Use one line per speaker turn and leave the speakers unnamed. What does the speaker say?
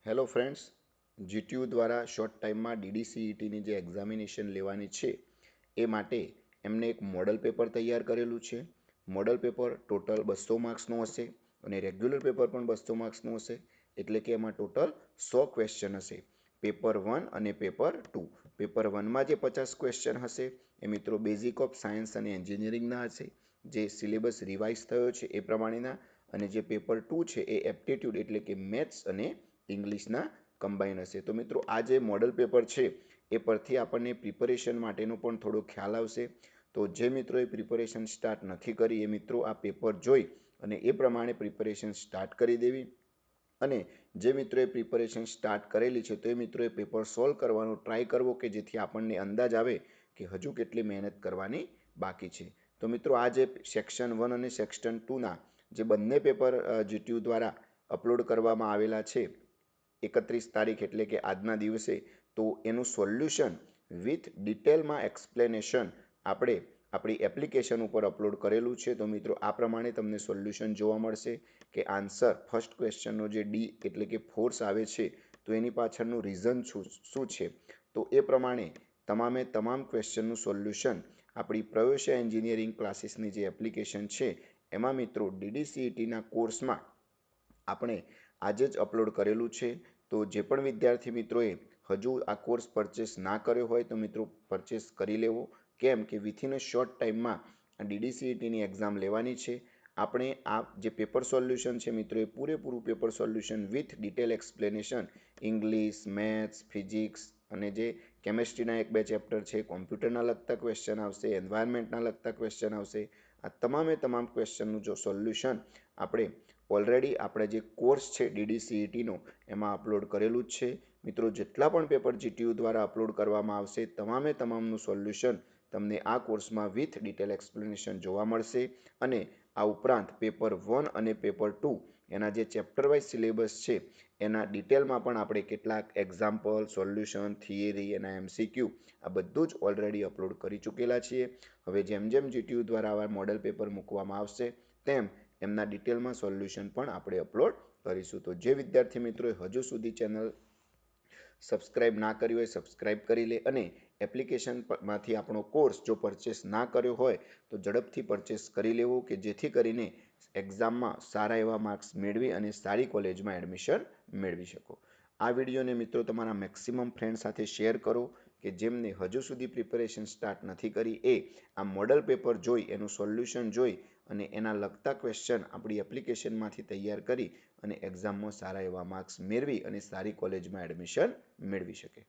Hello friends, GTU દ્વારા short ટાઈમમાં ડીડીસીઈટીની જે એક્ઝામિનેશન લેવાની છે એ માટે એમને એક મોડલ પેપર તૈયાર કરેલું છે. મોડલ પેપર ટોટલ 200 માર્ક્સનું હશે અને રેગ્યુલર પેપર પણ 200 માર્ક્સનું હશે. એટલે કે એમાં ટોટલ 100 ક્વેશ્ચન હશે. પેપર 1 અને પેપર 2. પેપર 1માં જે 50 ક્વેશ્ચન હશે એ મિત્રો બેઝિક ઓફ સાયન્સ અને એન્જિનિયરિંગના હશે, જે સિલેબસ રિવાઇઝ થયો છે એ પ્રમાણેના. અને જે પેપર 2 છે એ એપ્ટિટ્યૂડ એટલે કે મેથ્સ અને ઇંગ્લિશના કમ્બાઈન હશે. તો મિત્રો આ જે મોડલ પેપર છે એ પરથી આપણને પ્રિપરેશન માટેનો પણ થોડો ખ્યાલ આવશે. તો જે મિત્રોએ પ્રિપરેશન સ્ટાર્ટ નથી કરી એ મિત્રો આ પેપર જોઈ અને એ પ્રમાણે પ્રિપરેશન સ્ટાર્ટ કરી દેવી. અને જે મિત્રોએ પ્રિપરેશન સ્ટાર્ટ કરેલી છે તો એ મિત્રોએ પેપર સોલ્વ કરવાનો ટ્રાય કરવો કે જેથી આપણને અંદાજ આવે કે હજુ કેટલી મહેનત કરવાની બાકી છે. તો મિત્રો આ જે સેક્શન 1 અને સેક્શન 2ના જે બંને પેપર જીટીયુ દ્વારા અપલોડ કરવામાં આવેલા છે 31 તારીખ એટલે કે આજના દિવસે, તો એનું સોલ્યુશન વિથ ડિટેલમાં એક્સપ્લેનેશન આપણે આપણી એપ્લિકેશન ઉપર અપલોડ કરેલું છે. તો મિત્રો આ પ્રમાણે તમને સોલ્યુશન જોવા મળશે કે આન્સર ફર્સ્ટ ક્વેશ્ચનનો જે ડી એટલે કે ફોર્સ આવે છે તો એની પાછળનું રીઝન શું છે. તો એ પ્રમાણે તમામ ક્વેશ્ચનનું સોલ્યુશન આપણી પ્રવેશ એન્જિનિયરિંગ ક્લાસીસની જે એપ્લિકેશન છે એમાં મિત્રો ડીડીસીઈટીના કોર્સમાં આપણે આજે જ અપલોડ કરેલું છે. તો જે પણ વિદ્યાર્થી મિત્રોએ હજુ આ કોર્સ પરચેસ ના કર્યો હોય તો મિત્રો પરચેસ કરી લેવો. કેમ કે વિથિન અ શોર્ટ ટાઈમમાં આ ડીડીસીઈટીની એક્ઝામ લેવાની છે. આપણે આ જે પેપર સોલ્યુશન છે મિત્રો એ પૂરેપૂરું paper solution with detail explanation English, maths, physics અને જે કેમેસ્ટ્રીના 1-2 ચેપ્ટર છે, કોમ્પ્યુટરના લગતા ક્વેશ્ચન આવશે, એન્વાયરમેન્ટના લગતા ક્વેશ્ચન આવશે. આ તમામ ક્વેશ્ચનનું જો સોલ્યુશન આપણે ઓલરેડી આપણે જે કોર્સ છે ડીડીસીઈટીનો એમાં અપલોડ કરેલું જ છે. મિત્રો જેટલા પણ પેપર જીટીયુ દ્વારા અપલોડ કરવામાં આવશે તમામનું સોલ્યુશન તમને આ કોર્સમાં વિથ ડિટેલ એક્સપ્લેનેશન જોવા મળશે. અને આ ઉપરાંત પેપર 1 અને પેપર 2 એના જે ચેપ્ટર વાઇઝ સિલેબસ છે એના ડિટેલમાં પણ આપણે કેટલાક એક્ઝામ્પલ, સોલ્યુશન, થિયરી, એના એમસીક્યુ આ બધું જ ઓલરેડી અપલોડ કરી ચૂકેલા છીએ. હવે જેમ જીટીયુ દ્વારા આવા મોડલ પેપર મૂકવામાં આવશે તેમ એમના ડિટેલમાં સોલ્યુશન પણ આપણે અપલોડ કરીશું. તો જે વિદ્યાર્થી મિત્રોએ હજુ સુધી ચેનલ સબસ્ક્રાઇબ ના કરી હોય સબસ્ક્રાઇબ કરી લે અને એપ્લિકેશનમાંથી આપણો કોર્સ જો પરચેસ ના કર્યો હોય તો ઝડપથી પરચેસ કરી લેવો કે જેથી કરીને એક્ઝામમાં સારા એવા માર્ક્સ મેળવી અને સારી કોલેજમાં એડમિશન મેળવી શકો. આ વિડીયોને મિત્રો તમારા મેક્સિમમ ફ્રેન્ડ સાથે શેર કરો કે જેમને હજુ સુધી પ્રિપરેશન સ્ટાર્ટ નથી કરી એ આ મોડલ પેપર જોઈ એનું સોલ્યુશન જોઈ અને એના લગતા ક્વેશ્ચન આપણી એપ્લિકેશનમાંથી તૈયાર કરી અને એક્ઝામમાં સારા એવા માર્ક્સ મેળવી અને સારી કોલેજમાં એડમિશન મેળવી શકે.